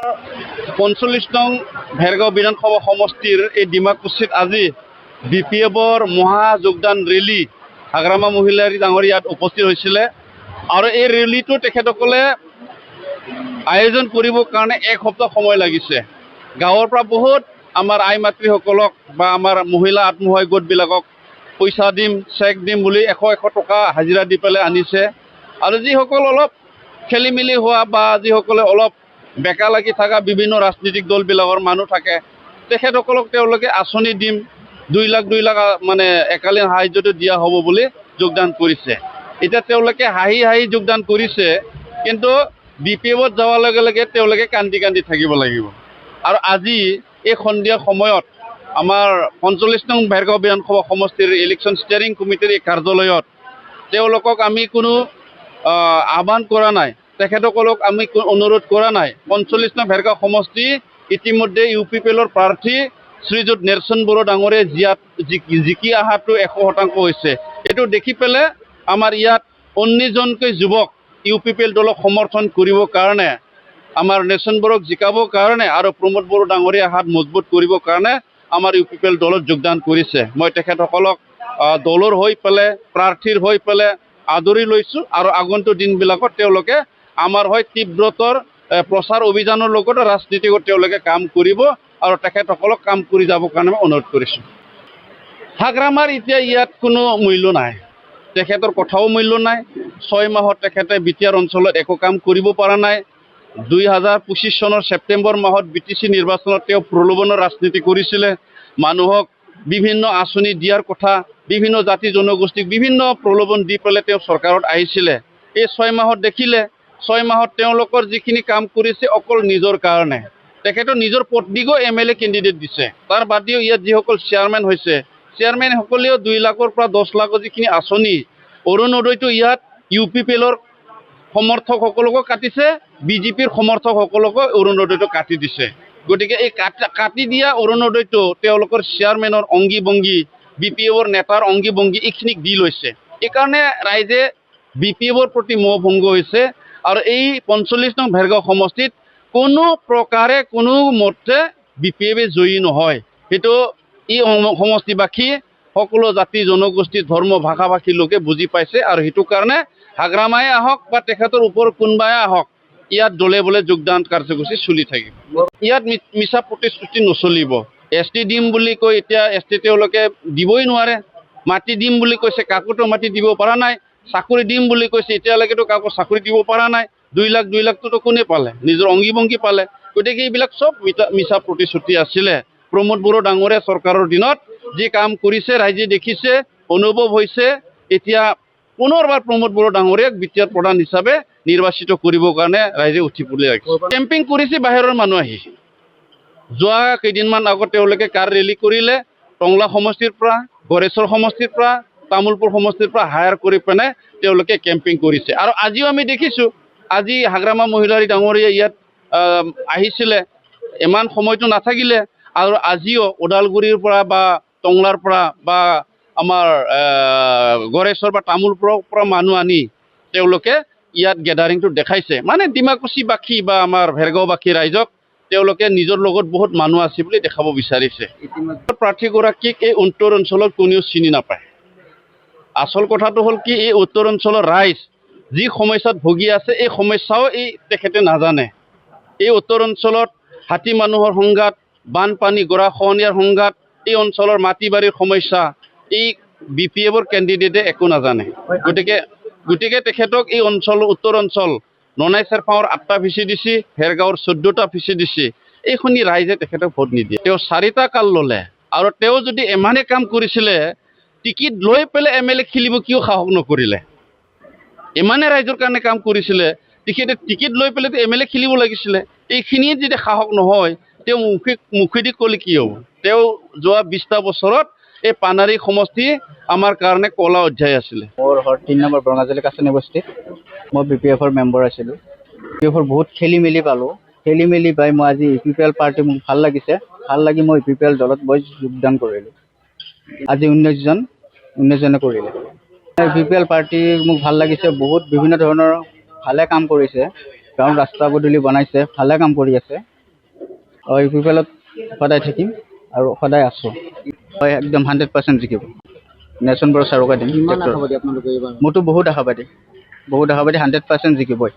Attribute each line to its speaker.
Speaker 1: 45 নং ভেৰগাঁও বিধানসভা সমষ্টিৰ এই ডিমাকুছিত আজি BPFৰ মহা যোগদান ৰেলী হাগ্ৰামা মহিলাৰী ডাঙৰ ইয়াত উপস্থিত হৈছিলে আৰু এই ৰেলীটো তেখেতসকলে আয়োজন কৰিবৰ কাৰণে এক সপ্তাহ সময় লাগিছে। গাঁৱৰ পৰা বহুত আমাৰ আই মাতৃসকলক বা আমাৰ মহিলা আত্মসহায়ক গোটবিলাকক পইচা দিম চেক দিম বুলি 100 টকা হাজিৰা দি পেলাই আনিছে আৰু যিসকল অলপ খেলি মেলি হোৱা বা যিসকলে অলপ বেকা লাগি থকা বিভিন্ন ৰাজনৈতিক দলবিলাকৰ মানুহ থাকে তেখেতসকলক তেওঁলোকে আঁচনি দিম 2 লাখ মানে একালীন সাহায্যটো দিয়া হ'ব বুলি যোগদান কৰিছে। এতিয়া তেওঁলোকে হাঁহি হাঁহি যোগদান কৰিছে কিন্তু BPFত যোৱাৰ লগে লগে তেওঁলোকে কান্দি কান্দি থাকিব লাগিব। আৰু আজি এই সন্ধিয়া সময়ত আমাৰ 45 নং ভেৰগাঁও বিধানসভা সমষ্টিৰ ইলেকশ্যন ষ্টিয়াৰিং কমিটিৰ এই কাৰ্যালয়ত তেওঁলোকক আমি কোনো আহ্বান কৰা নাই, তেখেতসকলক আমি অনুৰোধ কৰা নাই। 45 নং ভেৰগাঁও সমষ্টি ইতিমধ্যে UPPLৰ প্ৰাৰ্থী শ্ৰীযুত নেৰচন বড়ো ডাঙৰীয়া জিকি অহাটো 100% হৈছে। এইটো দেখি পেলাই আমাৰ ইয়াত 19 জনকৈ যুৱক UPPL দলক সমৰ্থন কৰিবৰ কাৰণে আমাৰ নেৰচন বড়োক জিকাবৰ কাৰণে আৰু প্ৰমোদ বড়ো ডাঙৰীয়া হাত মজবুত কৰিবৰ কাৰণে আমাৰ UPPL দলত যোগদান কৰিছে। মই তেখেতসকলক দলৰ হৈ পেলাই প্ৰাৰ্থীৰ হৈ পেলাই আদৰি লৈছোঁ আৰু আগন্তুক দিনবিলাকত তেওঁলোকে আমাৰ হৈ তীব্ৰতৰ প্ৰচাৰ অভিযানৰ লগত ৰাজনীতিকত তেওঁলোকে কাম কৰিব আৰু তেখেতসকলক কাম কৰি যাবৰ কাৰণে মই অনুৰোধ কৰিছোঁ। হাগ্ৰামাৰ এতিয়া ইয়াত কোনো মূল্য নাই, তেখেতৰ কথাও মূল্য নাই। 6 মাহত তেখেতে বিটিআৰ অঞ্চলত একো কাম কৰিব পৰা নাই। 2025 চনৰ ছেপ্টেম্বৰ মাহত BTC নিৰ্বাচনত তেওঁ প্ৰলোভনৰ ৰাজনীতি কৰিছিলে, মানুহক বিভিন্ন আঁচনি দিয়াৰ কথা, বিভিন্ন জাতি জনগোষ্ঠীক বিভিন্ন প্ৰলোভন দি পেলাই তেওঁ চৰকাৰত আহিছিলে। এই 6 মাহত দেখিলে 6 মাহত তেওঁলোকৰ যিখিনি কাম কৰিছে অকল নিজৰ কাৰণে। তেখেতৰ নিজৰ পত্নীকো MLA কেণ্ডিডেট দিছে, তাৰ বাদেও ইয়াত যিসকল চেয়াৰমেন হৈছে চেয়াৰমেনসকলেও 2 লাখৰ পৰা 10 লাখৰ যিখিনি আঁচনি অৰুণোদয়টো ইয়াত UPPLৰ সমৰ্থকসকলকো কাটিছে, BJPৰ সমৰ্থকসকলকো অৰুণোদয়টো কাটি দিছে। গতিকে এই কাটি দিয়া অৰুণোদয়টো তেওঁলোকৰ চেয়াৰমেনৰ অংগী ভংগী BPFৰ নেতাৰ অংগী ভংগী এইখিনিক দি লৈছে। এইকাৰণে ৰাইজে BPFৰ প্ৰতি মোহভংগ হৈছে আৰু এই 45 নং ভেৰগাঁও সমষ্টিত কোনো প্ৰকাৰে কোনো মতে BPFে জয়ী নহয়। সেইটো এই সমষ্টিবাসী সকলো জাতি জনগোষ্ঠী ধৰ্ম ভাষা ভাষী লোকে বুজি পাইছে আৰু সেইটো কাৰণে হাগ্ৰামাই আহক বা তেখেতৰ ওপৰত কোনোবাই আহক ইয়াত দলে বলে যোগদান কাৰ্যসূচী চলি থাকিব। ইয়াত মিছা প্ৰতিশ্ৰুতি নচলিব। ST দিম বুলি কৈ এতিয়া ST তেওঁলোকে দিবই নোৱাৰে, মাটি দিম বুলি কৈছে কাকোতো মাটি দিব পৰা নাই, চাকৰি দিম বুলি কৈছে এতিয়ালৈকেতো কাকো চাকৰি দিব পৰা নাই। 2 লাখটোতো কোনে পালে? নিজৰ অংগী ভংগী পালে। গতিকে এইবিলাক চব মিছা প্ৰতিশ্ৰুতি আছিলে। প্ৰমোদ বড়ো ডাঙৰীয়া চৰকাৰৰ দিনত যি কাম কৰিছে ৰাইজে দেখিছে, অনুভৱ হৈছে। এতিয়া পুনৰবাৰ প্ৰমোদ বড়ো ডাঙৰীয়াক বিটিআৰ প্ৰধান হিচাপে নিৰ্বাচিত কৰিবৰ কাৰণে ৰাইজে উঠি পৰি লাগিছে। কেম্পিং কৰিছে বাহিৰৰ মানুহ আহি। যোৱা কেইদিনমান আগত তেওঁলোকে কাৰ ৰেলী কৰিলে, টংলা সমষ্টিৰ পৰা, গড়েশ্বৰ সমষ্টিৰ পৰা, তামুলপুৰ সমষ্টিৰ পৰা হায়াৰ কৰি পেনে তেওঁলোকে কেম্পিং কৰিছে। আৰু আজিও আমি দেখিছোঁ, আজি হাগ্ৰামা মহিলাৰী ডাঙৰীয়া ইয়াত আহিছিলে, ইমান সময়টো নাথাকিলে আৰু আজিও ওদালগুৰিৰ পৰা বা টংলাৰ পৰা বা আমাৰ গড়েশ্বৰ বা তামুলপুৰৰ পৰা মানুহ আনি তেওঁলোকে ইয়াত গেডাৰিংটো দেখাইছে। মানে ডিমাকুছিবাসী বা আমাৰ ভেৰগাঁওবাসী ৰাইজক তেওঁলোকে নিজৰ লগত বহুত মানুহ আছে বুলি দেখাব বিচাৰিছে। প্ৰাৰ্থীগৰাকীক এই উত্তৰ অঞ্চলত কোনেও চিনি নাপায়। আচল কথাটো হ'ল কি, এই উত্তৰ অঞ্চলৰ ৰাইজ যি সমস্যাত ভুগি আছে এই সমস্যাও তেখেতে নাজানে। এই উত্তৰ অঞ্চলত হাতী মানুহৰ সংঘাত, বানপানী গৰাখহনীয়াৰ সংঘাত, এই অঞ্চলৰ মাটি বাৰীৰ সমস্যা এই BPFৰ কেণ্ডিডেটে একো নাজানে। গতিকে তেখেতক এই অঞ্চল উত্তৰ অঞ্চল ননাই চেৰপাঙৰ 8টা ভিচি দিছে, ভেৰগাঁৱৰ 14টা ভিচি দিছে। এইখিনি ৰাইজে তেখেতক ভোট নিদিয়ে। তেওঁ 4টা কাল ল'লে আৰু তেওঁ যদি ইমানেই কাম কৰিছিলে টিকিট লৈ পেলাই MLA খেলিব কিয় সাহস নকৰিলে? ইমানে ৰাইজৰ কাৰণে কাম কৰিছিলে, তেখেতে টিকিট লৈ পেলাই MLA খেলিব লাগিছিলে। এইখিনিয়ে যদি সাহস নহয় তেওঁ মুখেদি ক'লে কি হ'ব? তেওঁ যোৱা 20টা বছৰত এই পানাৰী সমষ্টি আমাৰ কাৰণে কলা অধ্যায় আছিলে।
Speaker 2: মোৰ ঘৰ 3 নম্বৰ বৰঙাজুলি কাছানী বস্তিত। মই BPFৰ মেম্বাৰ আছিলোঁ। BPFৰ বহুত খেলি মেলি পালোঁ। খেলি মেলি পাই মই আজি UPPL পাৰ্টি মোক ভাল লাগিছে। ভাল লাগি মই UPPL দলত মই যোগদান কৰিলোঁ। আজি 19 জনে কৰিলে। UPPL পাৰ্টি মোক ভাল লাগিছে, বহুত বিভিন্ন ধৰণৰ ভালে কাম কৰিছে। গাঁৱৰ ৰাস্তা পদূলি বনাইছে, ভালে কাম কৰি আছে। ইউ পি পি এলত সদায় থাকিম আৰু সদায় আছোঁ। হয় একদম 100% জিকিব। নেশ্যন বড়ো চাৰুকা দিম। মোৰতো বহুত আশাবাদী 100% জিকিবই।